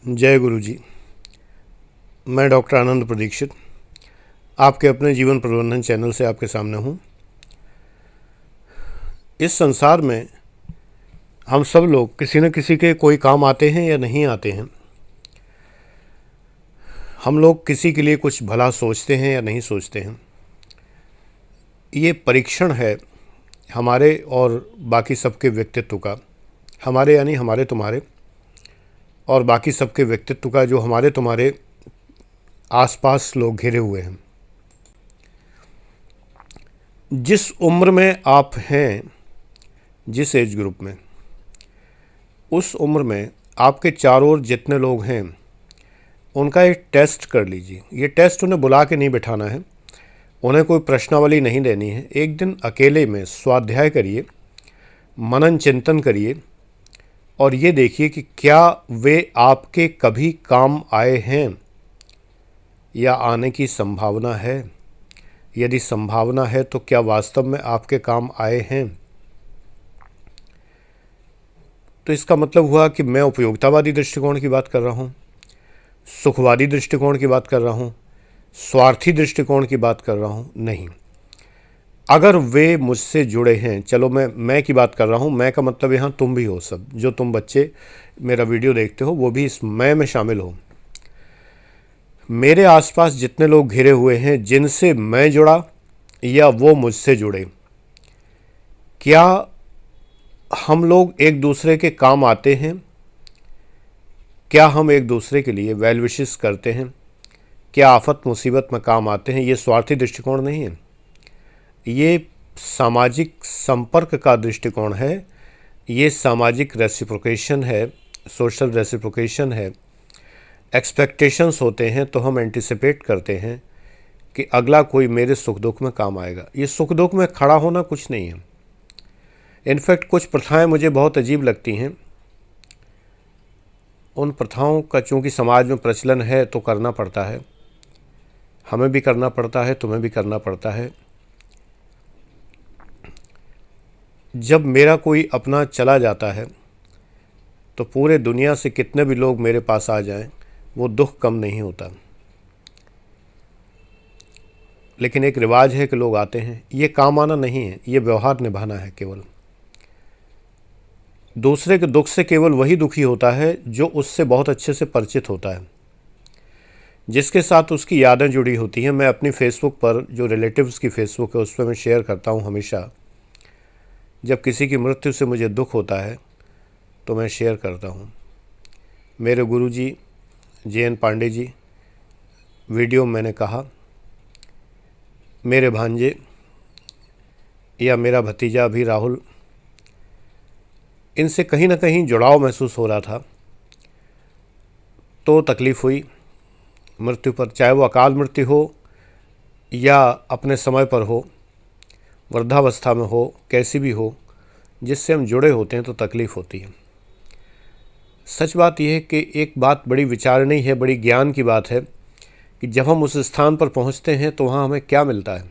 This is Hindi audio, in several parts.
जय गुरु जी। मैं डॉक्टर आनंद प्रदीक्षित आपके अपने जीवन प्रबंधन चैनल से आपके सामने हूँ। इस संसार में हम सब लोग किसी न किसी के कोई काम आते हैं या नहीं आते हैं। हम लोग किसी के लिए कुछ भला सोचते हैं या नहीं सोचते हैं। ये परीक्षण है हमारे और बाकी सबके व्यक्तित्व का, हमारे यानी हमारे तुम्हारे और बाकी सबके व्यक्तित्व का, जो हमारे तुम्हारे आसपास लोग घिरे हुए हैं। जिस उम्र में आप हैं, जिस एज ग्रुप में, उस उम्र में आपके चारों ओर जितने लोग हैं उनका एक टेस्ट कर लीजिए। ये टेस्ट उन्हें बुला के नहीं बिठाना है, उन्हें कोई प्रश्नावली नहीं देनी है। एक दिन अकेले में स्वाध्याय करिए, मनन चिंतन करिए और ये देखिए कि क्या वे आपके कभी काम आए हैं या आने की संभावना है। यदि संभावना है तो क्या वास्तव में आपके काम आए हैं। तो इसका मतलब हुआ कि मैं उपयोगितावादी दृष्टिकोण की बात कर रहा हूँ, सुखवादी दृष्टिकोण की बात कर रहा हूँ, स्वार्थी दृष्टिकोण की बात कर रहा हूँ। नहीं, अगर वे मुझसे जुड़े हैं, चलो मैं की बात कर रहा हूँ। मैं का मतलब यहाँ तुम भी हो, सब जो तुम बच्चे मेरा वीडियो देखते हो वो भी इस मैं में शामिल हो। मेरे आसपास जितने लोग घिरे हुए हैं, जिनसे मैं जुड़ा या वो मुझसे जुड़े, क्या हम लोग एक दूसरे के काम आते हैं? क्या हम एक दूसरे के लिए वेल विशेस करते हैं? क्या आफत मुसीबत में काम आते हैं? ये स्वार्थी दृष्टिकोण नहीं है, ये सामाजिक संपर्क का दृष्टिकोण है। ये सामाजिक रेसिप्रोकेशन है, सोशल रेसिप्रोकेशन है। एक्सपेक्टेशंस होते हैं तो हम एंटिसिपेट करते हैं कि अगला कोई मेरे सुख दुख में काम आएगा। ये सुख दुख में खड़ा होना कुछ नहीं है। इनफैक्ट कुछ प्रथाएं मुझे बहुत अजीब लगती हैं। उन प्रथाओं का चूँकि समाज में प्रचलन है तो करना पड़ता है, हमें भी करना पड़ता है, तुम्हें भी करना पड़ता है। जब मेरा कोई अपना चला जाता है तो पूरे दुनिया से कितने भी लोग मेरे पास आ जाएं, वो दुख कम नहीं होता। लेकिन एक रिवाज है कि लोग आते हैं। ये काम आना नहीं है, ये व्यवहार निभाना है। केवल दूसरे के दुख से केवल वही दुखी होता है जो उससे बहुत अच्छे से परिचित होता है, जिसके साथ उसकी यादें जुड़ी होती हैं। मैं अपनी फेसबुक पर, जो रिलेटिव्स की फेसबुक है, उस पर मैं शेयर करता हूँ हमेशा। जब किसी की मृत्यु से मुझे दुख होता है तो मैं शेयर करता हूँ। मेरे गुरुजी JN पांडे जी, वीडियो में मैंने कहा, मेरे भांजे या मेरा भतीजा अभी राहुल, इनसे कहीं ना कहीं जुड़ाव महसूस हो रहा था तो तकलीफ़ हुई मृत्यु पर। चाहे वो अकाल मृत्यु हो या अपने समय पर हो, वृद्धावस्था में हो, कैसी भी हो, जिससे हम जुड़े होते हैं तो तकलीफ़ होती है। सच बात यह है कि एक बात बड़ी विचारणीय है, बड़ी ज्ञान की बात है कि जब हम उस स्थान पर पहुंचते हैं तो वहाँ हमें क्या मिलता है।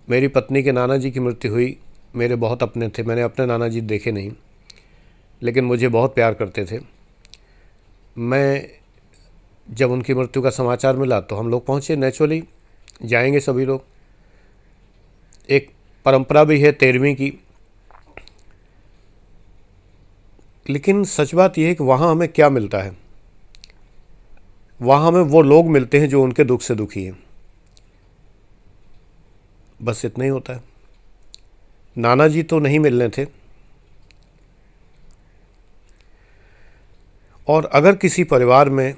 मेरी पत्नी के नाना जी की मृत्यु हुई। मेरे बहुत अपने थे, मैंने अपने नाना जी देखे नहीं, लेकिन मुझे बहुत प्यार करते थे। मैं जब उनकी मृत्यु का समाचार मिला तो हम लोग पहुँचे। नेचुरली जाएंगे सभी लोग, एक परंपरा भी है 13वीं की। लेकिन सच बात यह है कि वहाँ हमें क्या मिलता है? वहाँ हमें वो लोग मिलते हैं जो उनके दुख से दुखी हैं। बस इतना ही होता है। नाना जी तो नहीं मिलने थे। और अगर किसी परिवार में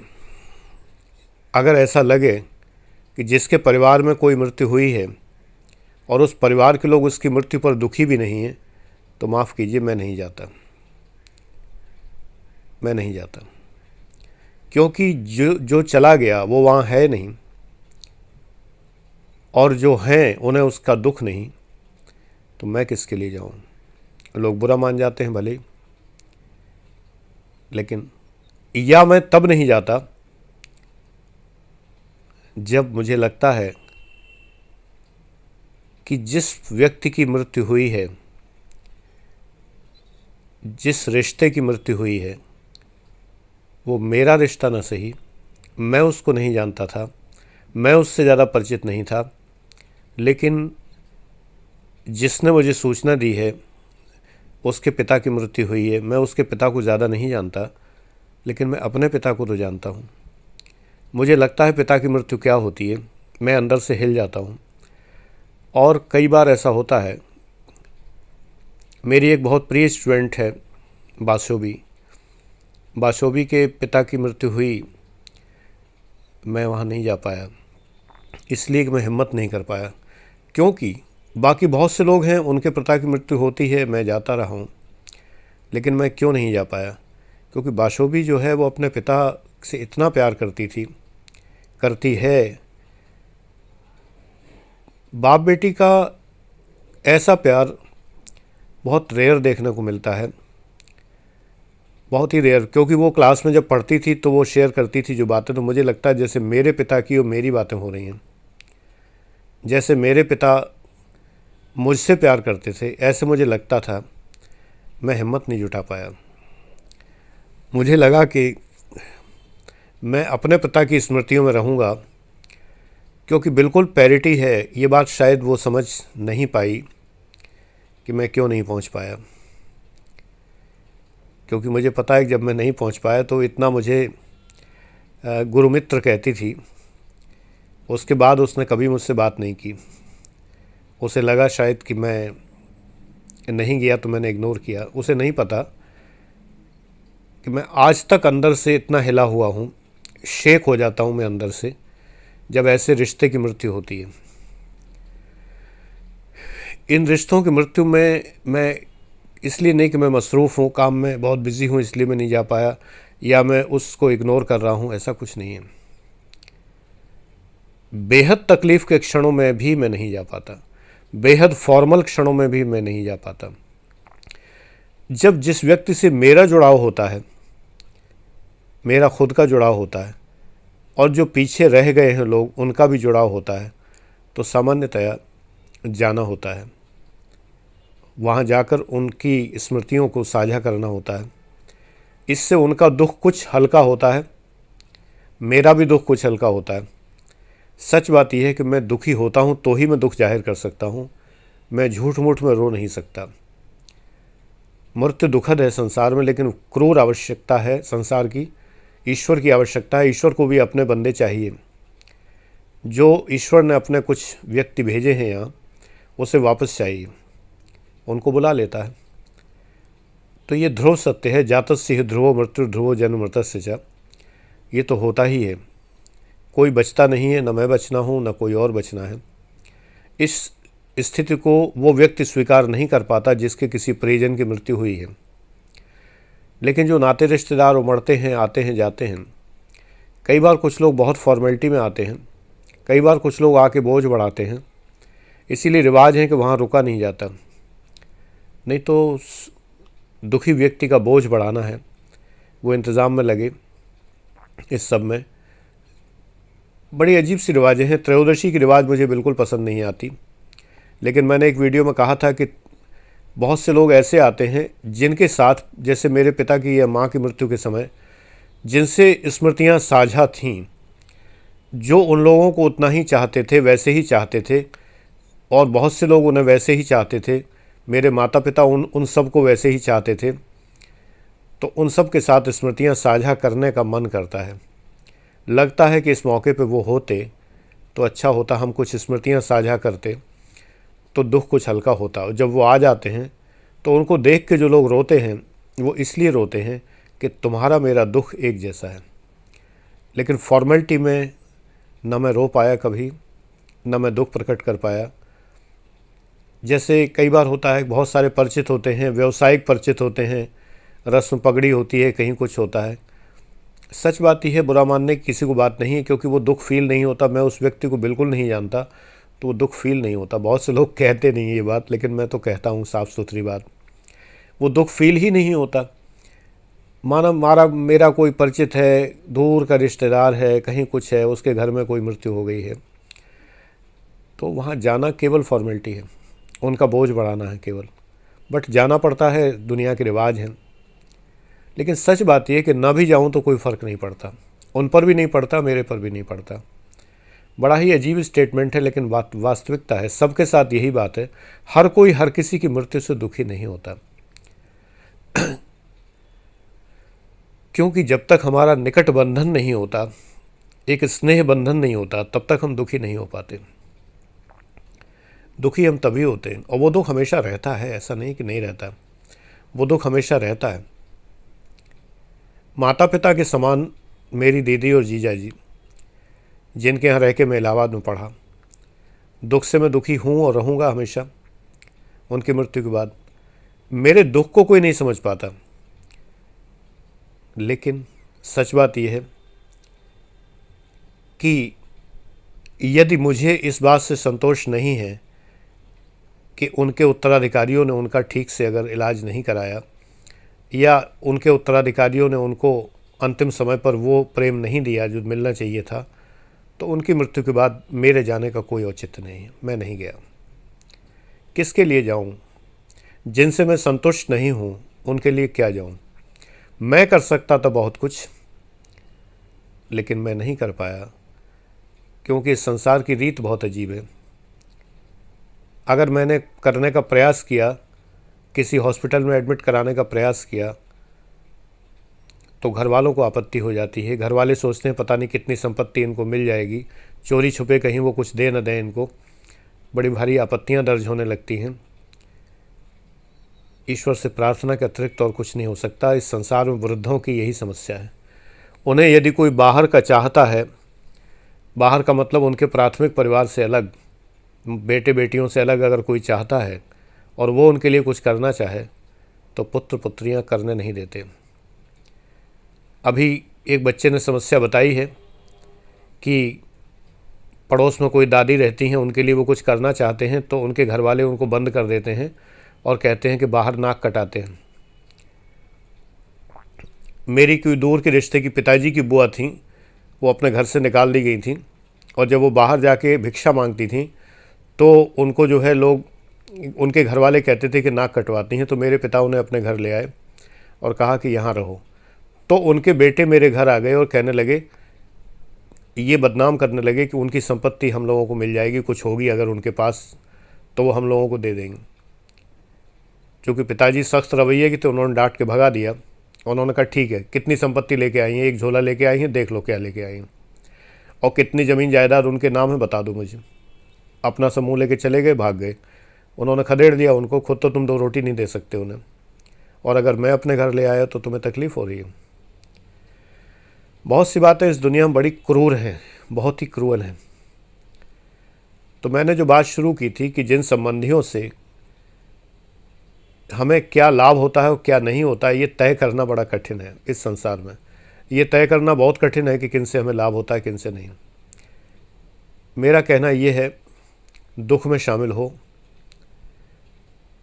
अगर ऐसा लगे कि जिसके परिवार में कोई मृत्यु हुई है और उस परिवार के लोग उसकी मृत्यु पर दुखी भी नहीं हैं, तो माफ़ कीजिए, मैं नहीं जाता। मैं नहीं जाता, क्योंकि जो चला गया वो वहाँ है नहीं, और जो हैं उन्हें उसका दुख नहीं, तो मैं किसके लिए जाऊँ। लोग बुरा मान जाते हैं भले ही, लेकिन या मैं तब नहीं जाता जब मुझे लगता है कि जिस व्यक्ति की मृत्यु हुई है, जिस रिश्ते की मृत्यु हुई है, वो मेरा रिश्ता न सही, मैं उसको नहीं जानता था, मैं उससे ज़्यादा परिचित नहीं था, लेकिन जिसने मुझे सूचना दी है उसके पिता की मृत्यु हुई है। मैं उसके पिता को ज़्यादा नहीं जानता, लेकिन मैं अपने पिता को तो जानता हूँ। मुझे लगता है पिता की मृत्यु क्या होती है, मैं अंदर से हिल जाता हूँ। और कई बार ऐसा होता है। मेरी एक बहुत प्रिय स्टूडेंट है बाशोबी, बाशोबी के पिता की मृत्यु हुई, मैं वहाँ नहीं जा पाया, इसलिए कि मैं हिम्मत नहीं कर पाया। क्योंकि बाकी बहुत से लोग हैं, उनके पिता की मृत्यु होती है, मैं जाता रहा हूँ, लेकिन मैं क्यों नहीं जा पाया? क्योंकि बाशोबी जो है वो अपने पिता से इतना प्यार करती थी, करती है। बाप बेटी का ऐसा प्यार बहुत रेयर देखने को मिलता है, बहुत ही रेयर। क्योंकि वो क्लास में जब पढ़ती थी तो वो शेयर करती थी जो बातें, तो मुझे लगता है जैसे मेरे पिता की और मेरी बातें हो रही हैं। जैसे मेरे पिता मुझसे प्यार करते थे, ऐसे मुझे लगता था। मैं हिम्मत नहीं जुटा पाया। मुझे लगा कि मैं अपने पिता की स्मृतियों में रहूँगा, क्योंकि बिल्कुल पैरिटी है। ये बात शायद वो समझ नहीं पाई कि मैं क्यों नहीं पहुँच पाया। क्योंकि मुझे पता है कि जब मैं नहीं पहुँच पाया तो इतना मुझे गुरुमित्र कहती थी। उसके बाद उसने कभी मुझसे बात नहीं की। उसे लगा शायद कि मैं नहीं गया तो मैंने इग्नोर किया। उसे नहीं पता कि मैं आज तक अंदर से इतना हिला हुआ हूँ, शेक हो जाता हूँ मैं अंदर से जब ऐसे रिश्ते की मृत्यु होती है। इन रिश्तों की मृत्यु में मैं इसलिए नहीं कि मैं मसरूफ़ हूँ, काम में बहुत बिज़ी हूँ इसलिए मैं नहीं जा पाया, या मैं उसको इग्नोर कर रहा हूँ, ऐसा कुछ नहीं है। बेहद तकलीफ़ के क्षणों में भी मैं नहीं जा पाता, बेहद फॉर्मल क्षणों में भी मैं नहीं जा पाता। जब जिस व्यक्ति से मेरा जुड़ाव होता है, मेरा खुद का जुड़ाव होता है, और जो पीछे रह गए हैं लोग उनका भी जुड़ाव होता है, तो सामान्यतया जाना होता है, वहाँ जाकर उनकी स्मृतियों को साझा करना होता है। इससे उनका दुख कुछ हल्का होता है, मेरा भी दुख कुछ हल्का होता है। सच बात यह है कि मैं दुखी होता हूँ तो ही मैं दुख जाहिर कर सकता हूँ, मैं झूठ मूठ में रो नहीं सकता। मृत्यु दुखद है संसार में, लेकिन क्रूर आवश्यकता है संसार की, ईश्वर की आवश्यकता है। ईश्वर को भी अपने बंदे चाहिए। जो ईश्वर ने अपने कुछ व्यक्ति भेजे हैं यहाँ, उसे वापस चाहिए, उनको बुला लेता है। तो ये ध्रुव सत्य है, जातस्य हि ध्रुवो मृत्यु ध्रुवो जन्म मृतस्य च। ये तो होता ही है, कोई बचता नहीं है, न मैं बचना हूँ न कोई और बचना है। इस स्थिति को वो व्यक्ति स्वीकार नहीं कर पाता जिसके किसी परिजन की मृत्यु हुई है। लेकिन जो नाते रिश्तेदार उमड़ते हैं, आते हैं, जाते हैं। कई बार कुछ लोग बहुत फॉर्मेलिटी में आते हैं, कई बार कुछ लोग आके बोझ बढ़ाते हैं। इसीलिए रिवाज है कि वहाँ रुका नहीं जाता, नहीं तो दुखी व्यक्ति का बोझ बढ़ाना है, वो इंतज़ाम में लगे। इस सब में बड़ी अजीब सी रिवाजें हैं। त्रयोदशी की रिवाज मुझे बिल्कुल पसंद नहीं आती, लेकिन मैंने एक वीडियो में कहा था कि बहुत से लोग ऐसे आते हैं जिनके साथ, जैसे मेरे पिता की या माँ की मृत्यु के समय, जिनसे स्मृतियाँ साझा थीं, जो उन लोगों को उतना ही चाहते थे, वैसे ही चाहते थे, और बहुत से लोग उन्हें वैसे ही चाहते थे। मेरे माता पिता उन सब को वैसे ही चाहते थे। तो उन सब के साथ स्मृतियाँ साझा करने का मन करता है। लगता है कि इस मौके पे वो होते तो अच्छा होता, हम कुछ स्मृतियाँ साझा करते तो दुख कुछ हल्का होता। और जब वो आ जाते हैं तो उनको देख के जो लोग रोते हैं, वो इसलिए रोते हैं कि तुम्हारा मेरा दुख एक जैसा है। लेकिन फॉर्मेलिटी में न मैं रो पाया कभी, न मैं दुख प्रकट कर पाया। जैसे कई बार होता है, बहुत सारे परिचित होते हैं, व्यवसायिक परिचित होते हैं, रस्म पगड़ी होती है, कहीं कुछ होता है। सच बात ही है, बुरा मानने की किसी को बात नहीं है, क्योंकि वो दुख फील नहीं होता। मैं उस व्यक्ति को बिल्कुल नहीं जानता, तो वो दुख फील नहीं होता। बहुत से लोग कहते नहीं ये बात, लेकिन मैं तो कहता हूँ साफ़ सुथरी बात, वो दुख फील ही नहीं होता। माना मेरा कोई परिचित है, दूर का रिश्तेदार है, कहीं कुछ है, उसके घर में कोई मृत्यु हो गई है, तो वहाँ जाना केवल फॉर्मेलिटी है, उनका बोझ बढ़ाना है केवल। बट जाना पड़ता है, दुनिया के रिवाज हैं। लेकिन सच बात यह है कि ना भी जाऊं तो कोई फ़र्क नहीं पड़ता, उन पर भी नहीं पड़ता, मेरे पर भी नहीं पड़ता। बड़ा ही अजीब स्टेटमेंट है, लेकिन बात वास्तविकता है। सबके साथ यही बात है। हर कोई हर किसी की मृत्यु से दुखी नहीं होता, क्योंकि जब तक हमारा निकट बंधन नहीं होता, एक स्नेह बंधन नहीं होता, तब तक हम दुखी नहीं हो पाते। दुखी हम तभी होते हैं, और वो दुख हमेशा रहता है, ऐसा नहीं कि नहीं रहता, वो दुख हमेशा रहता है। माता पिता के समान मेरी दीदी और जीजा जी, जिनके यहाँ रह के मैं इलाहाबाद में पढ़ा, दुख से मैं दुखी हूँ और रहूँगा हमेशा। उनकी मृत्यु के बाद मेरे दुख को कोई नहीं समझ पाता, लेकिन सच बात यह है कि यदि मुझे इस बात से संतोष नहीं है कि उनके उत्तराधिकारियों ने उनका ठीक से अगर इलाज नहीं कराया, या उनके उत्तराधिकारियों ने उनको अंतिम समय पर वो प्रेम नहीं दिया जो मिलना चाहिए था, तो उनकी मृत्यु के बाद मेरे जाने का कोई औचित्य नहीं है। मैं नहीं गया। किसके लिए जाऊं? जिनसे मैं संतुष्ट नहीं हूं, उनके लिए क्या जाऊं? मैं कर सकता था बहुत कुछ, लेकिन मैं नहीं कर पाया, क्योंकि इस संसार की रीत बहुत अजीब है। अगर मैंने करने का प्रयास किया, किसी हॉस्पिटल में एडमिट कराने का प्रयास किया, तो घर वालों को आपत्ति हो जाती है। घर वाले सोचते हैं पता नहीं कितनी संपत्ति इनको मिल जाएगी, चोरी छुपे कहीं वो कुछ दे न दें इनको। बड़ी भारी आपत्तियां दर्ज होने लगती हैं। ईश्वर से प्रार्थना के अतिरिक्त और कुछ नहीं हो सकता। इस संसार में वृद्धों की यही समस्या है। उन्हें यदि कोई बाहर का चाहता है, बाहर का मतलब उनके प्राथमिक परिवार से अलग, बेटे बेटियों से अलग अगर कोई चाहता है और वो उनके लिए कुछ करना चाहे, तो पुत्र पुत्रियां करने नहीं देते। अभी एक बच्चे ने समस्या बताई है कि पड़ोस में कोई दादी रहती हैं, उनके लिए वो कुछ करना चाहते हैं, तो उनके घर वाले उनको बंद कर देते हैं और कहते हैं कि बाहर नाक कटाते हैं। मेरी कोई दूर के रिश्ते की पिताजी की बुआ थी, वो अपने घर से निकाल दी गई थी, और जब वो बाहर जाके भिक्षा मांगती थी तो उनको जो है लोग, उनके घर वाले कहते थे कि नाक कटवाती हैं। तो मेरे पिता उन्हें अपने घर ले आए और कहा कि यहाँ रहो। तो उनके बेटे मेरे घर आ गए और कहने लगे, ये बदनाम करने लगे कि उनकी संपत्ति हम लोगों को मिल जाएगी, कुछ होगी अगर उनके पास तो वो हम लोगों को दे देंगे। क्योंकि पिताजी सख्त रवैये की, तो उन्होंने डांट के भगा दिया। उन्होंने कहा ठीक है, कितनी संपत्ति लेके आई हैं? एक झोला लेके आई हैं, देख लो क्या लेके आई हैं, और कितनी ज़मीन जायदाद उनके नाम है बता दो मुझे। अपना समूह लेके चले गए, भाग गए। उन्होंने खदेड़ दिया उनको, खुद तो तुम 2 रोटी नहीं दे सकते उन्हें, और अगर मैं अपने घर ले आया तो तुम्हें तकलीफ़ हो रही है। बहुत सी बातें इस दुनिया में बड़ी क्रूर हैं, बहुत ही क्रूअल हैं। तो मैंने जो बात शुरू की थी कि जिन संबंधियों से हमें क्या लाभ होता है और क्या नहीं होता है, ये तय करना बड़ा कठिन है इस संसार में। ये तय करना बहुत कठिन है कि किन से हमें लाभ होता है, किन से नहीं। मेरा कहना ये है, दुख में शामिल हो।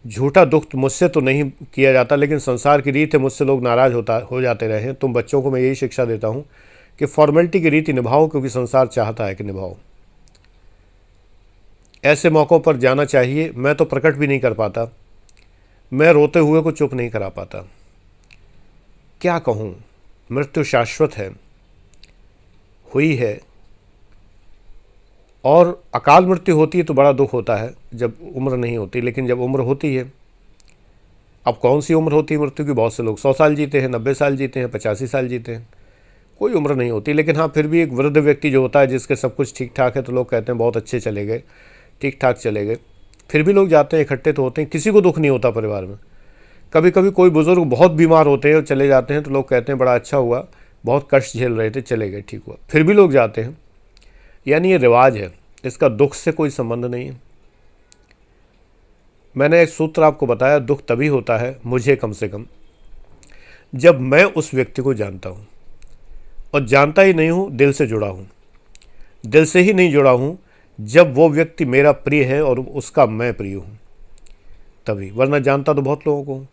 झूठा दुख मुझसे तो नहीं किया जाता, लेकिन संसार की रीत है, मुझसे लोग नाराज़ हो जाते रहे हैं। तुम बच्चों को मैं यही शिक्षा देता हूँ कि फॉर्मेलिटी की रीति निभाओ, क्योंकि संसार चाहता है कि निभाओ। ऐसे मौक़ों पर जाना चाहिए। मैं तो प्रकट भी नहीं कर पाता, मैं रोते हुए को चुप नहीं करा पाता। क्या कहूँ, मृत्यु शाश्वत है, हुई है, और अकाल मृत्यु होती है तो बड़ा दुख होता है जब उम्र नहीं होती। लेकिन जब उम्र होती है, अब कौन सी उम्र होती है मृत्यु की? बहुत से लोग 100 साल जीते हैं, 90 साल जीते हैं, 85 साल जीते हैं, कोई उम्र नहीं होती। लेकिन हाँ, फिर भी एक वृद्ध व्यक्ति जो होता है, जिसके सब कुछ ठीक ठाक है, तो लोग कहते हैं बहुत अच्छे चले गए, ठीक ठाक चले गए। फिर भी लोग जाते हैं, इकट्ठे तो होते हैं, किसी को दुख नहीं होता परिवार में। कभी कभी कोई बुज़ुर्ग बहुत बीमार होते हैं और चले जाते हैं, तो लोग कहते हैं बड़ा अच्छा हुआ, बहुत कष्ट झेल रहे थे, चले गए, ठीक हुआ। फिर भी लोग जाते हैं। यानी ये रिवाज है, इसका दुख से कोई संबंध नहीं है। मैंने एक सूत्र आपको बताया, दुख तभी होता है, मुझे कम से कम, जब मैं उस व्यक्ति को जानता हूँ, और जानता ही नहीं हूँ, दिल से जुड़ा हूँ। दिल से ही नहीं जुड़ा हूँ जब वो व्यक्ति मेरा प्रिय है और उसका मैं प्रिय हूँ, तभी। वरना जानता तो बहुत लोगों को हूँ,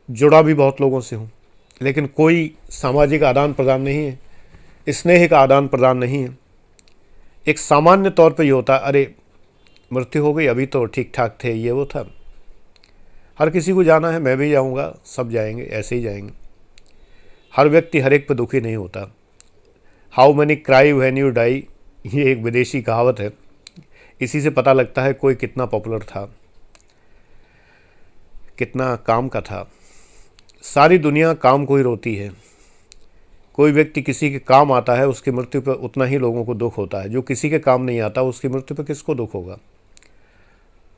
जुड़ा भी बहुत लोगों से हूँ, लेकिन कोई सामाजिक आदान प्रदान नहीं है, स्नेह का आदान प्रदान नहीं है। एक सामान्य तौर पे ये होता है, अरे मृत्यु हो गई, अभी तो ठीक ठाक थे, ये वो था। हर किसी को जाना है, मैं भी जाऊंगा, सब जाएंगे, ऐसे ही जाएंगे। हर व्यक्ति हर एक पे दुखी नहीं होता। How many cry when you die, ये एक विदेशी कहावत है। इसी से पता लगता है कोई कितना पॉपुलर था, कितना काम का था। सारी दुनिया काम को ही रोती है। कोई व्यक्ति किसी के काम आता है, उसकी मृत्यु पर उतना ही लोगों को दुख होता है। जो किसी के काम नहीं आता, उसकी मृत्यु पर किसको दुख होगा।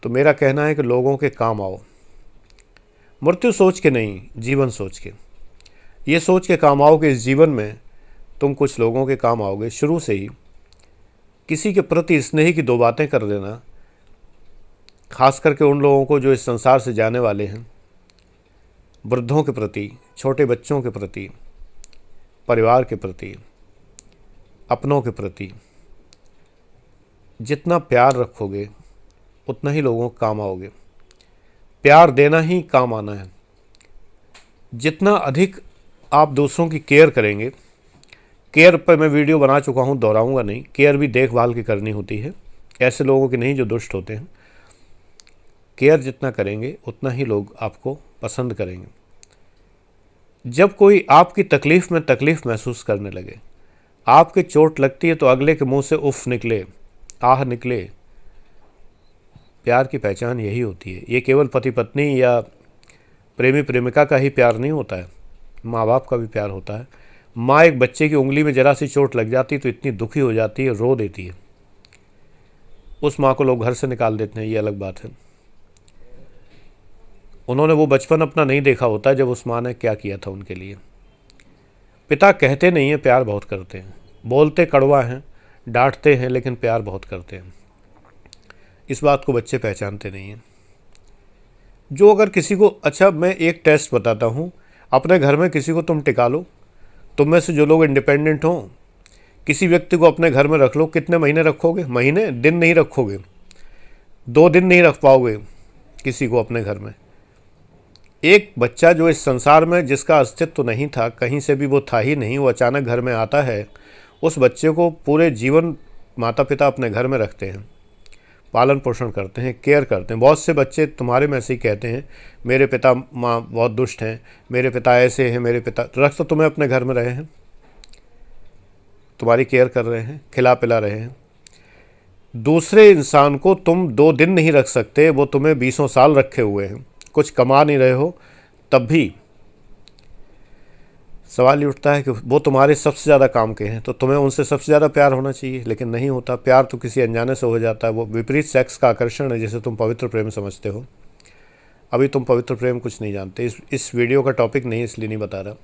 तो मेरा कहना है कि लोगों के काम आओ, मृत्यु सोच के नहीं, जीवन सोच के। ये सोच के काम आओ कि इस जीवन में तुम कुछ लोगों के काम आओगे। शुरू से ही किसी के प्रति स्नेह की 2 बातें कर देना, खास करके उन लोगों को जो इस संसार से जाने वाले हैं, वृद्धों के प्रति, छोटे बच्चों के प्रति, परिवार के प्रति, अपनों के प्रति। जितना प्यार रखोगे उतना ही लोगों को काम आओगे। प्यार देना ही काम आना है। जितना अधिक आप दूसरों की केयर करेंगे, केयर पर मैं वीडियो बना चुका हूँ, दोहराऊंगा नहीं। केयर भी देखभाल की करनी होती है, ऐसे लोगों की नहीं जो दुष्ट होते हैं। केयर जितना करेंगे उतना ही लोग आपको पसंद करेंगे। जब कोई आपकी तकलीफ़ में तकलीफ़ महसूस करने लगे, आपके चोट लगती है तो अगले के मुंह से उफ निकले, आह निकले, प्यार की पहचान यही होती है। ये केवल पति पत्नी या प्रेमी प्रेमिका का ही प्यार नहीं होता है, माँ बाप का भी प्यार होता है। माँ एक बच्चे की उंगली में जरा सी चोट लग जाती तो इतनी दुखी हो जाती है, रो देती है। उस माँ को लोग घर से निकाल देते हैं, ये अलग बात है। उन्होंने वो बचपन अपना नहीं देखा होता जब उस माँ ने क्या किया था उनके लिए। पिता कहते नहीं हैं, प्यार बहुत करते हैं। बोलते कड़वा हैं, डांटते हैं, लेकिन प्यार बहुत करते हैं। इस बात को बच्चे पहचानते नहीं हैं। जो अगर किसी को, अच्छा मैं एक टेस्ट बताता हूँ, अपने घर में किसी को तुम टिका लो, तुम में से जो लोग इंडिपेंडेंट हों, किसी व्यक्ति को अपने घर में रख लो। कितने महीने रखोगे? महीने, दिन नहीं रखोगे। 2 दिन नहीं रख पाओगे किसी को अपने घर में। एक बच्चा जो इस संसार में जिसका अस्तित्व नहीं था, कहीं से भी वो था ही नहीं, वो अचानक घर में आता है, उस बच्चे को पूरे जीवन माता पिता अपने घर में रखते हैं, पालन पोषण करते हैं, केयर करते हैं। बहुत से बच्चे तुम्हारे में से ही कहते हैं मेरे पिता माँ बहुत दुष्ट हैं, मेरे पिता ऐसे हैं, मेरे पिता, रख तो तुम्हें अपने घर में रहे हैं, तुम्हारी केयर कर रहे हैं, खिला पिला रहे हैं। दूसरे इंसान को तुम 2 दिन नहीं रख सकते, वो तुम्हें 20 साल रखे हुए हैं, कुछ कमा नहीं रहे हो, तब भी सवाल ये उठता है कि वो तुम्हारे सबसे ज़्यादा काम के हैं, तो तुम्हें उनसे सबसे ज़्यादा प्यार होना चाहिए, लेकिन नहीं होता। प्यार तो किसी अनजाने से हो जाता है। वो विपरीत सेक्स का आकर्षण है, जिसे तुम पवित्र प्रेम समझते हो। अभी तुम पवित्र प्रेम कुछ नहीं जानते। इस वीडियो का टॉपिक नहीं, इसलिए नहीं बता रहा,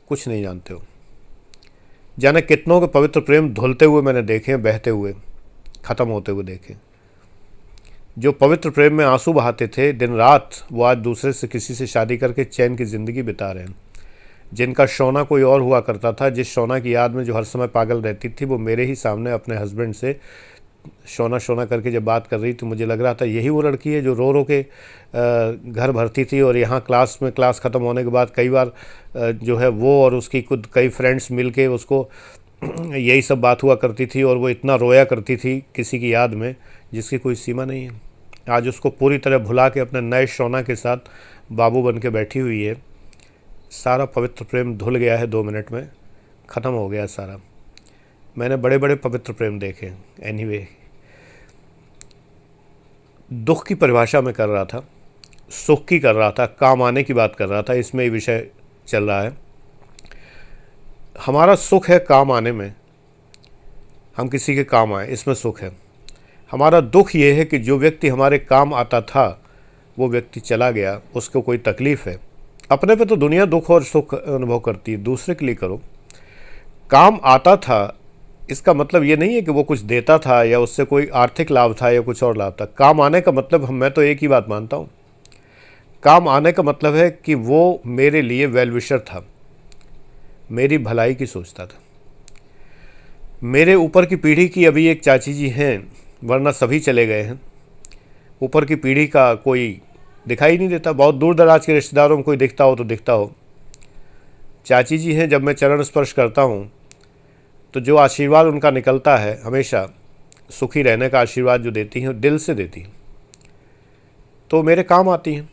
कुछ नहीं जानते हो। जाने कितनों के पवित्र प्रेम धुलते हुए मैंने देखे हैं, बहते हुए, ख़त्म होते हुए देखे। जो पवित्र प्रेम में आंसू बहाते थे दिन रात, वो आज दूसरे से, किसी से शादी करके चैन की ज़िंदगी बिता रहे हैं। जिनका शोना कोई और हुआ करता था, जिस शोना की याद में जो हर समय पागल रहती थी, वो मेरे ही सामने अपने हस्बैंड से शोना शोना करके जब बात कर रही थी, मुझे लग रहा था यही वो लड़की है जो रो रो के घर भरती थी। और यहाँ क्लास में, क्लास ख़त्म होने के बाद कई बार जो है वो और उसकी खुद कई फ्रेंड्स मिल के उसको यही सब बात हुआ करती थी, और वो इतना रोया करती थी किसी की याद में जिसकी कोई सीमा नहीं है। आज उसको पूरी तरह भुला के अपने नए शोना के साथ बाबू बन के बैठी हुई है। सारा पवित्र प्रेम धुल गया है, 2 मिनट में ख़त्म हो गया सारा। मैंने बड़े बड़े पवित्र प्रेम देखे। एनीवे, दुख की परिभाषा में कर रहा था, सुख की कर रहा था, काम आने की बात कर रहा था। इसमें ये विषय चल रहा है। हमारा सुख है काम आने में, हम किसी के काम आए, इसमें सुख है। हमारा दुख ये है कि जो व्यक्ति हमारे काम आता था वो व्यक्ति चला गया, उसको कोई तकलीफ़ है। अपने पे तो दुनिया दुख और सुख अनुभव करती है, दूसरे के लिए करो। काम आता था, इसका मतलब ये नहीं है कि वो कुछ देता था या उससे कोई आर्थिक लाभ था या कुछ और लाभ था। काम आने का मतलब, मैं तो एक ही बात मानता हूँ, काम आने का मतलब है कि वो मेरे लिए वेल विशर था, मेरी भलाई की सोचता था। मेरे ऊपर की पीढ़ी की अभी एक चाची जी हैं, वरना सभी चले गए हैं। ऊपर की पीढ़ी का कोई दिखाई नहीं देता। बहुत दूर दराज के रिश्तेदारों में कोई दिखता हो तो दिखता हो। चाची जी हैं, जब मैं चरण स्पर्श करता हूँ तो जो आशीर्वाद उनका निकलता है, हमेशा सुखी रहने का आशीर्वाद जो देती हैं, दिल से देती हैं, तो मेरे काम आती हैं।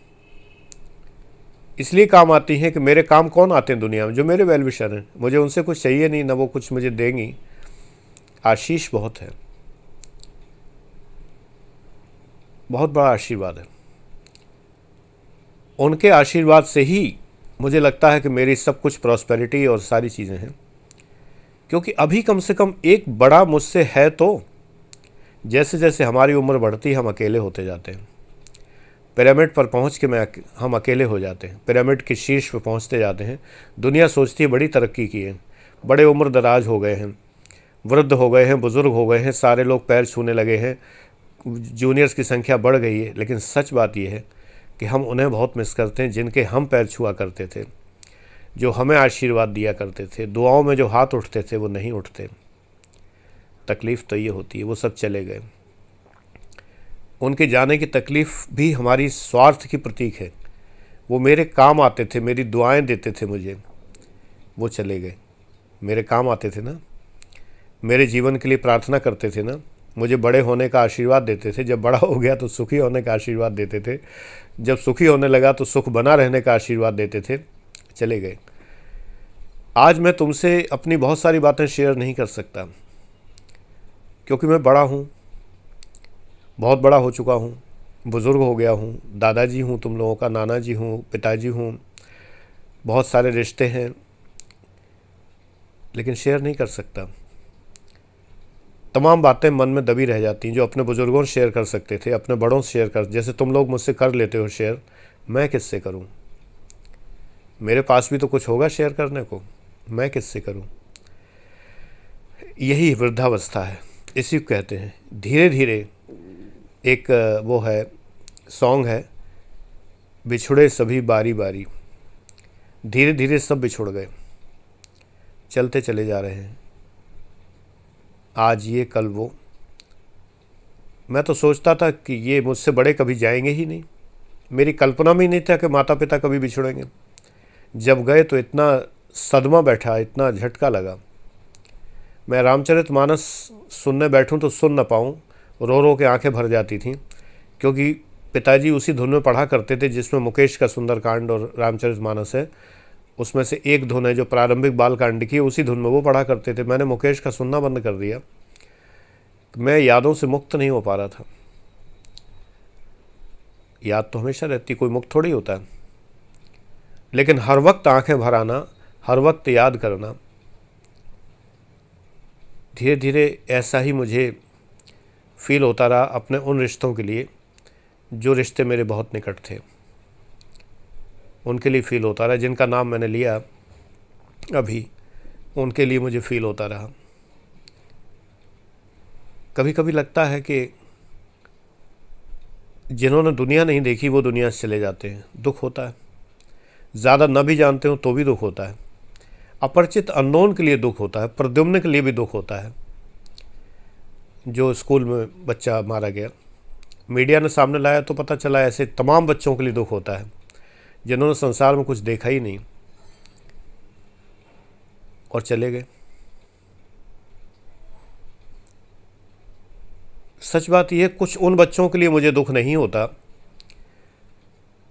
इसलिए काम आती हैं कि मेरे काम कौन आते हैं दुनिया में? जो मेरे वेल विशर हैं। मुझे उनसे कुछ चाहिए नहीं, ना वो कुछ मुझे देंगी। आशीष बहुत है, बहुत बड़ा आशीर्वाद है। उनके आशीर्वाद से ही मुझे लगता है कि मेरी सब कुछ प्रॉस्पेरिटी और सारी चीज़ें हैं। क्योंकि अभी कम से कम एक बड़ा मुझसे है, तो जैसे जैसे हमारी उम्र बढ़ती है हम अकेले होते जाते हैं। पिरामिड पर पहुंच के हम अकेले हो जाते हैं। पिरामिड के शीर्ष पर पहुंचते जाते हैं। दुनिया सोचती है बड़ी तरक्की की है, बड़े उम्र दराज हो गए हैं, वृद्ध हो गए हैं, बुज़ुर्ग हो गए हैं, सारे लोग पैर छूने लगे हैं, जूनियर्स की संख्या बढ़ गई है। लेकिन सच बात यह है कि हम उन्हें बहुत मिस करते हैं जिनके हम पैर छुआ करते थे, जो हमें आशीर्वाद दिया करते थे। दुआओं में जो हाथ उठते थे वो नहीं उठते। तकलीफ़ तो ये होती है, वो सब चले गए। उनके जाने की तकलीफ़ भी हमारी स्वार्थ की प्रतीक है। वो मेरे काम आते थे, मेरी दुआएं देते थे मुझे, वो चले गए। मेरे काम आते थे ना, मेरे जीवन के लिए प्रार्थना करते थे ना, मुझे बड़े होने का आशीर्वाद देते थे। जब बड़ा हो गया तो सुखी होने का आशीर्वाद देते थे, जब सुखी होने लगा तो सुख बना रहने का आशीर्वाद देते थे, चले गए। आज मैं तुमसे अपनी बहुत सारी बातें शेयर नहीं कर सकता, क्योंकि मैं बड़ा हूँ, बहुत बड़ा हो चुका हूँ, बुज़ुर्ग हो गया हूँ, दादाजी हूँ तुम लोगों का, नाना जी हूँ, पिताजी हूँ, बहुत सारे रिश्ते हैं, लेकिन शेयर नहीं कर सकता। तमाम बातें मन में दबी रह जाती हैं जो अपने बुज़ुर्गों से शेयर कर सकते थे, अपने बड़ों से शेयर कर, जैसे तुम लोग मुझसे कर लेते हो शेयर, मैं किससे करूं? मेरे पास भी तो कुछ होगा शेयर करने को, मैं किससे करूं? यही वृद्धावस्था है, इसी को कहते हैं। धीरे धीरे एक वो है, सॉन्ग है, बिछुड़े सभी बारी बारी, धीरे धीरे सब बिछुड़ गए, चलते चले जा रहे हैं, आज ये कल वो। मैं तो सोचता था कि ये मुझसे बड़े कभी जाएंगे ही नहीं, मेरी कल्पना में ही नहीं था कि माता पिता कभी बिछड़ेंगे। जब गए तो इतना सदमा बैठा, इतना झटका लगा। मैं रामचरितमानस सुनने बैठूं तो सुन न पाऊं, रो रो के आंखें भर जाती थीं, क्योंकि पिताजी उसी धुन में पढ़ा करते थे जिसमें मुकेश का सुंदरकांड और रामचरितमानस है। उसमें से एक धुन है जो प्रारंभिक बालकांड की, उसी धुन में वो पढ़ा करते थे। मैंने मुकेश का सुनना बंद कर दिया, मैं यादों से मुक्त नहीं हो पा रहा था। याद तो हमेशा रहती, कोई मुक्त थोड़ी होता है, लेकिन हर वक्त आंखें भर आना, हर वक्त याद करना, धीरे धीरे ऐसा ही मुझे फील होता रहा अपने उन रिश्तों के लिए जो रिश्ते मेरे बहुत निकट थे। उनके लिए फ़ील होता रहा, जिनका नाम मैंने लिया अभी, उनके लिए मुझे फ़ील होता रहा। कभी कभी लगता है कि जिन्होंने दुनिया नहीं देखी वो दुनिया से चले जाते हैं, दुख होता है। ज़्यादा न भी जानते हो तो भी दुख होता है। अपरिचित अननोन के लिए दुख होता है, प्रद्युम्न के लिए भी दुख होता है, जो स्कूल में बच्चा मारा गया। मीडिया ने सामने लाया तो पता चला ऐसे तमाम बच्चों के लिए दुख होता है जिन्होंने संसार में कुछ देखा ही नहीं और चले गए। सच बात यह, कुछ उन बच्चों के लिए मुझे दुख नहीं होता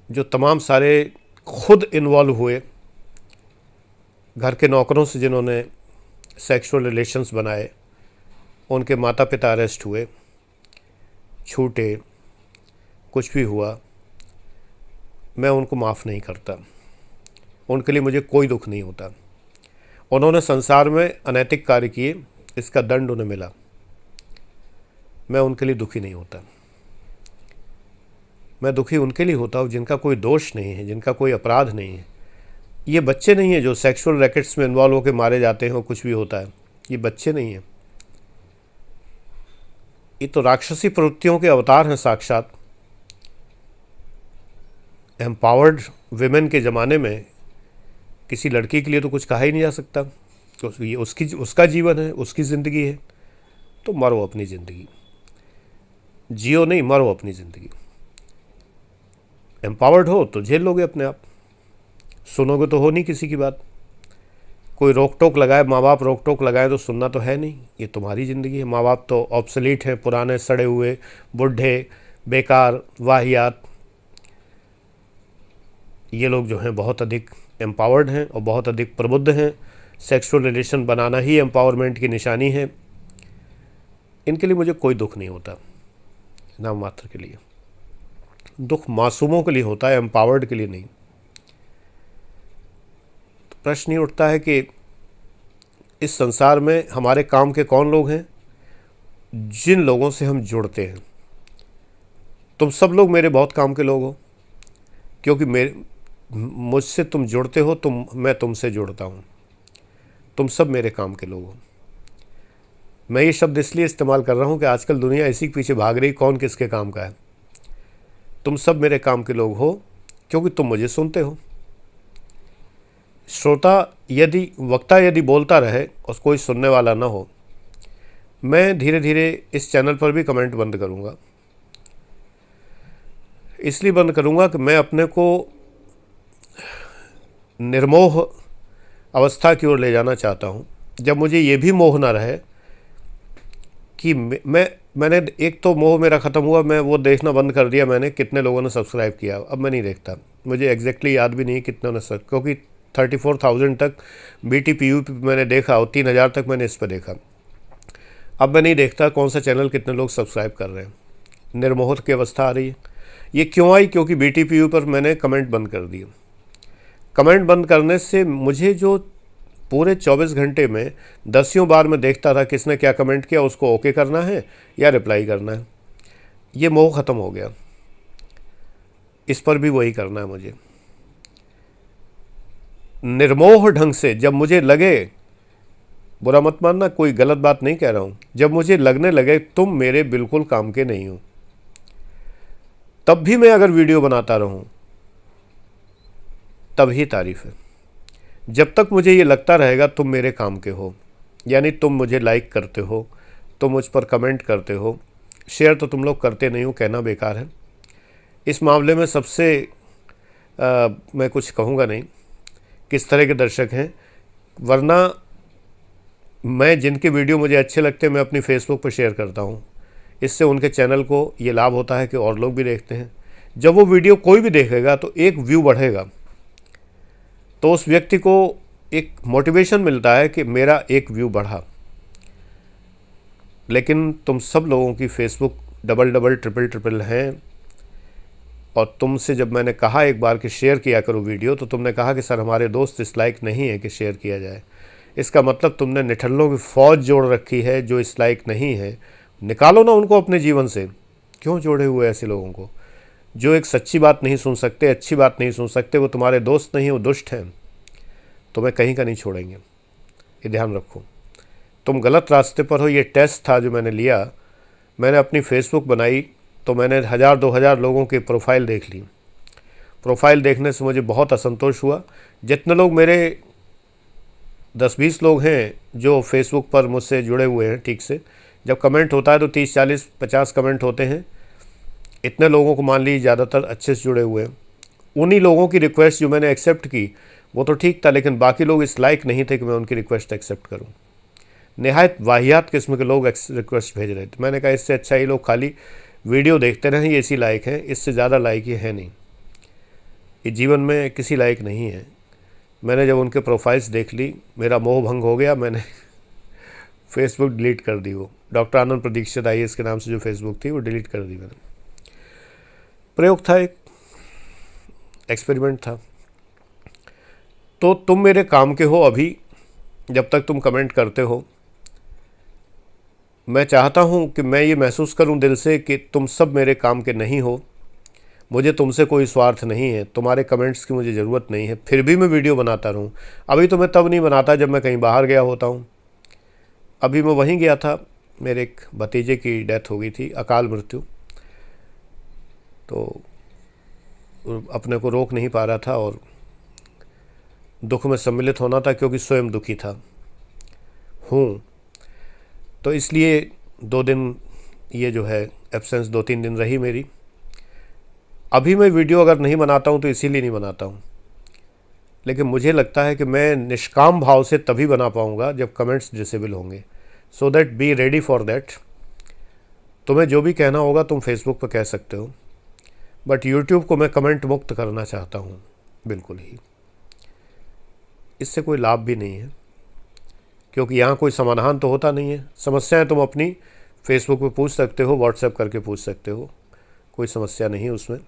जो तमाम सारे खुद इन्वॉल्व हुए, घर के नौकरों से जिन्होंने सेक्सुअल रिलेशंस बनाए, उनके माता पिता अरेस्ट हुए, छूटे, कुछ भी हुआ, मैं उनको माफ़ नहीं करता। उनके लिए मुझे कोई दुख नहीं होता। उन्होंने संसार में अनैतिक कार्य किए, इसका दंड उन्हें मिला, मैं उनके लिए दुखी नहीं होता। मैं दुखी उनके लिए होता हूँ जिनका कोई दोष नहीं है, जिनका कोई अपराध नहीं है। ये बच्चे नहीं हैं जो सेक्सुअल रैकेट्स में इन्वॉल्व होकर मारे जाते हैं और कुछ भी होता है, ये बच्चे नहीं हैं। ये तो राक्षसी प्रवृत्तियों के अवतार हैं साक्षात। एम्पावर्ड विमेन के ज़माने में किसी लड़की के लिए तो कुछ कहा ही नहीं जा सकता, तो ये उसका जीवन है, उसकी ज़िंदगी है, तो मरो अपनी ज़िंदगी, जियो नहीं, मरो अपनी ज़िंदगी। एम्पावर्ड हो तो झेल लोगे अपने आप, सुनोगे तो हो नहीं किसी की बात। कोई रोक टोक लगाए, माँ बाप रोक टोक लगाए तो सुनना तो है नहीं, ये तुम्हारी ज़िंदगी है। माँ बाप तो ऑब्सोलीट हैं, पुराने, सड़े हुए, बुढ़े, बेकार, वाहियात, ये लोग जो हैं बहुत अधिक एम्पावर्ड हैं और बहुत अधिक प्रबुद्ध हैं। सेक्सुअल रिलेशन बनाना ही एम्पावरमेंट की निशानी है। इनके लिए मुझे कोई दुख नहीं होता, नाम मात्र के लिए। दुख मासूमों के लिए होता है, एम्पावर्ड के लिए नहीं। तो प्रश्न ये उठता है कि इस संसार में हमारे काम के कौन लोग हैं? जिन लोगों से हम जुड़ते हैं। तुम सब लोग मेरे बहुत काम के लोग हो, क्योंकि मुझसे तुम जुड़ते हो, मैं तुमसे जुड़ता हूँ। तुम सब मेरे काम के लोग हो। मैं ये शब्द इसलिए इस्तेमाल कर रहा हूँ कि आजकल दुनिया इसी के पीछे भाग रही, कौन किसके काम का है। तुम सब मेरे काम के लोग हो क्योंकि तुम मुझे सुनते हो। वक्ता यदि बोलता रहे और कोई सुनने वाला ना हो, मैं धीरे धीरे इस चैनल पर भी कमेंट बंद करूँगा। इसलिए बंद करूँगा कि मैं अपने को निर्मोह अवस्था की ओर ले जाना चाहता हूँ, जब मुझे ये भी मोह ना रहे कि मैंने एक तो मोह मेरा ख़त्म हुआ, मैं वो देखना बंद कर दिया मैंने कितने लोगों ने सब्सक्राइब किया। अब मैं नहीं देखता, मुझे एग्जैक्टली याद भी नहीं कितने ने क्योंकि 34,000 तक BTPU पे मैंने देखा और 3,000 तक मैंने इस पर देखा। अब मैं नहीं देखता कौन सा चैनल कितने लोग सब्सक्राइब कर रहे हैं। निर्मोह की अवस्था आ रही है। ये क्यों आई? क्योंकि BTPU पर मैंने कमेंट बंद कर दिए। कमेंट बंद करने से मुझे जो पूरे 24 घंटे में 10 बार मैं देखता था किसने क्या कमेंट किया, उसको ओके करना है या रिप्लाई करना है, ये मोह ख़त्म हो गया। इस पर भी वही करना है मुझे। निर्मोह ढंग से जब मुझे लगे, बुरा मत मानना, कोई गलत बात नहीं कह रहा हूँ, जब मुझे लगने लगे तुम मेरे बिल्कुल काम के नहीं हो, तब भी मैं अगर वीडियो बनाता रहूँ तब ही तारीफ़ है। जब तक मुझे ये लगता रहेगा तुम मेरे काम के हो, यानी तुम मुझे लाइक करते हो, तुम मुझ पर कमेंट करते हो, शेयर तो तुम लोग करते नहीं हो, कहना बेकार है। इस मामले में सबसे मैं कुछ कहूँगा नहीं किस तरह के दर्शक हैं, वरना मैं जिनके वीडियो मुझे अच्छे लगते हैं मैं अपनी फेसबुक पर शेयर करता हूँ। इससे उनके चैनल को ये लाभ होता है कि और लोग भी देखते हैं। जब वो वीडियो कोई भी देखेगा तो एक व्यू बढ़ेगा, तो उस व्यक्ति को एक मोटिवेशन मिलता है कि मेरा एक व्यू बढ़ा। लेकिन तुम सब लोगों की फेसबुक डबल ट्रिपल हैं, और तुमसे जब मैंने कहा एक बार कि शेयर किया करो वीडियो, तो तुमने कहा कि सर हमारे दोस्त इस लायक नहीं है कि शेयर किया जाए। इसका मतलब तुमने निठल्लों की फ़ौज जोड़ रखी है जो इस लायक नहीं है। निकालो ना उनको अपने जीवन से। क्यों जोड़े हुए ऐसे लोगों को जो एक सच्ची बात नहीं सुन सकते, अच्छी बात नहीं सुन सकते? वो तुम्हारे दोस्त नहीं, वो दुष्ट हैं। तुम्हें कहीं का नहीं छोड़ेंगे, ये ध्यान रखो। तुम गलत रास्ते पर हो। ये टेस्ट था जो मैंने लिया। मैंने अपनी फेसबुक बनाई तो मैंने 1,000-2,000 लोगों की प्रोफाइल देख ली। प्रोफाइल देखने से मुझे बहुत असंतोष हुआ। जितने लोग मेरे 10-20 लोग हैं जो फेसबुक पर मुझसे जुड़े हुए हैं ठीक से, जब कमेंट होता है तो 30, 40, 50 कमेंट होते हैं। इतने लोगों को मान लीजिए ज़्यादातर अच्छे से जुड़े हुए हैं। उन्हीं लोगों की रिक्वेस्ट जो मैंने एक्सेप्ट की वो तो ठीक था, लेकिन बाकी लोग इस लायक नहीं थे कि मैं उनकी रिक्वेस्ट एक्सेप्ट करूं। निहायत वाहियात किस्म के लोग रिक्वेस्ट भेज रहे थे। मैंने कहा इससे अच्छा ये लोग खाली वीडियो देखते रहें, ये इसी लायक हैं, इससे ज़्यादा लायक ये है नहीं, ये जीवन में किसी लायक नहीं है। मैंने जब उनके प्रोफाइल्स देख ली, मेरा मोह भंग हो गया। मैंने फेसबुक डिलीट कर दी। वो डॉक्टर आनंद प्रदीक्षित IAS के नाम से जो फेसबुक थी वो डिलीट कर दी मैंने। प्रयोग था, एक एक्सपेरिमेंट था। तो तुम मेरे काम के हो अभी, जब तक तुम कमेंट करते हो। मैं चाहता हूँ कि मैं ये महसूस करूँ दिल से कि तुम सब मेरे काम के नहीं हो। मुझे तुमसे कोई स्वार्थ नहीं है, तुम्हारे कमेंट्स की मुझे ज़रूरत नहीं है, फिर भी मैं वीडियो बनाता रहूँ। अभी तो मैं तब नहीं बनाता जब मैं कहीं बाहर गया होता हूँ। अभी मैं वहीं गया था, मेरे एक भतीजे की डेथ हो गई थी, अकाल मृत्यु। तो अपने को रोक नहीं पा रहा था और दुख में सम्मिलित होना था, क्योंकि स्वयं दुखी था हूँ। तो इसलिए 2 दिन ये जो है एब्सेंस 2-3 दिन रही मेरी। अभी मैं वीडियो अगर नहीं बनाता हूँ तो इसीलिए नहीं बनाता हूँ, लेकिन मुझे लगता है कि मैं निष्काम भाव से तभी बना पाऊँगा जब कमेंट्स डिसेबल होंगे। So that be ready for that. तुम्हें जो भी कहना होगा तुम फेसबुक पर कह सकते हो, बट यूट्यूब को मैं कमेंट मुक्त करना चाहता हूँ। बिल्कुल ही। इससे कोई लाभ भी नहीं है, क्योंकि यहाँ कोई समाधान तो होता नहीं है। समस्याएं तुम अपनी फेसबुक पे पूछ सकते हो, व्हाट्सएप करके पूछ सकते हो, कोई समस्या नहीं है उसमें।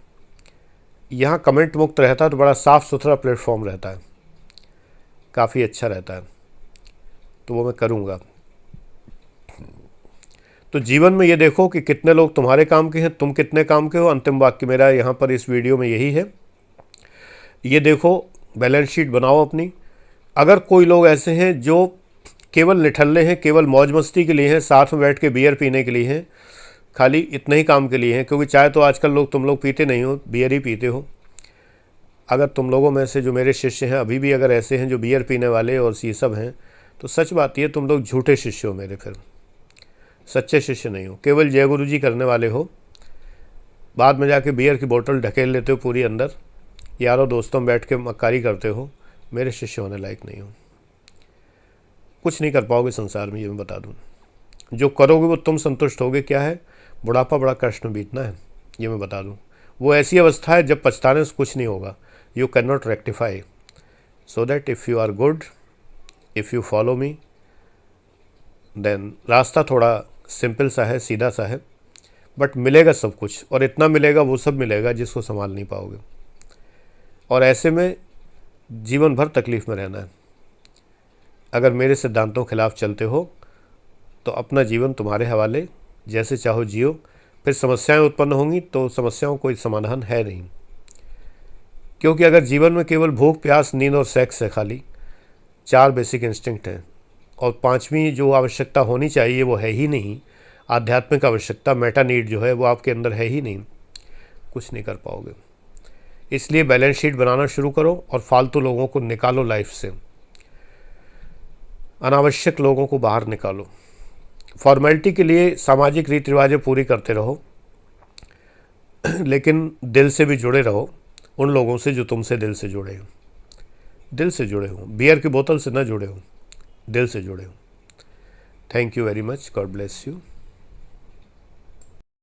यहाँ कमेंट मुक्त रहता है तो बड़ा साफ़ सुथरा प्लेटफॉर्म रहता है, काफ़ी अच्छा रहता है, तो वो मैं करूँगा। तो जीवन में ये देखो कि कितने लोग तुम्हारे काम के हैं, तुम कितने काम के हो। अंतिम वाक्य मेरा यहाँ पर इस वीडियो में यही है। ये देखो, बैलेंस शीट बनाओ अपनी। अगर कोई लोग ऐसे हैं जो केवल निठल्ले हैं, केवल मौज मस्ती के लिए हैं, साथ में बैठ के बियर पीने के लिए हैं, खाली इतने ही काम के लिए हैं, क्योंकि चाय तो आजकल तुम लोग पीते नहीं हो, बियर ही पीते हो। अगर तुम लोगों में से जो मेरे शिष्य हैं अभी भी अगर ऐसे हैं जो बियर पीने वाले और ये सब हैं, तो सच बात ये, तुम लोग झूठे शिष्य हो मेरे, फिर सच्चे शिष्य नहीं हो, केवल जय गुरु जी करने वाले हो। बाद में जाके बियर की बोतल ढकेल लेते हो पूरी अंदर, यारों दोस्तों में बैठ के मक्कारी करते हो। मेरे शिष्य होने लायक नहीं हो, कुछ नहीं कर पाओगे संसार में, ये मैं बता दूं। जो करोगे वो तुम संतुष्ट होगे, क्या है, बुढ़ापा बड़ा कष्ट में बीतना है, ये मैं बता दूं। वो ऐसी अवस्था है जब पछताने से कुछ नहीं होगा। You can not rectify, so that if you are good, if you follow me, then रास्ता थोड़ा सिंपल सा है, सीधा सा है, बट मिलेगा सब कुछ, और इतना मिलेगा, वो सब मिलेगा जिसको संभाल नहीं पाओगे। और ऐसे में जीवन भर तकलीफ़ में रहना है। अगर मेरे सिद्धांतों के खिलाफ चलते हो तो अपना जीवन तुम्हारे हवाले, जैसे चाहो जियो। फिर समस्याएं उत्पन्न होंगी तो समस्याओं कोई समाधान है नहीं, क्योंकि अगर जीवन में केवल भूख, प्यास, नींद और सेक्स है, खाली 4 बेसिक इंस्टिंक्ट हैं, और 5वीं जो आवश्यकता होनी चाहिए वो है ही नहीं, आध्यात्मिक आवश्यकता, मेटा नीड जो है वो आपके अंदर है ही नहीं, कुछ नहीं कर पाओगे। इसलिए बैलेंस शीट बनाना शुरू करो और फालतू लोगों को निकालो लाइफ से, अनावश्यक लोगों को बाहर निकालो। फॉर्मेलिटी के लिए सामाजिक रीति रिवाजें पूरी करते रहो, लेकिन दिल से भी जुड़े रहो उन लोगों से जो तुमसे दिल से जुड़े हो। दिल से जुड़े हो, बियर की बोतल से ना जुड़े हो, दिल से जुड़े हो। Thank you very much, God bless you.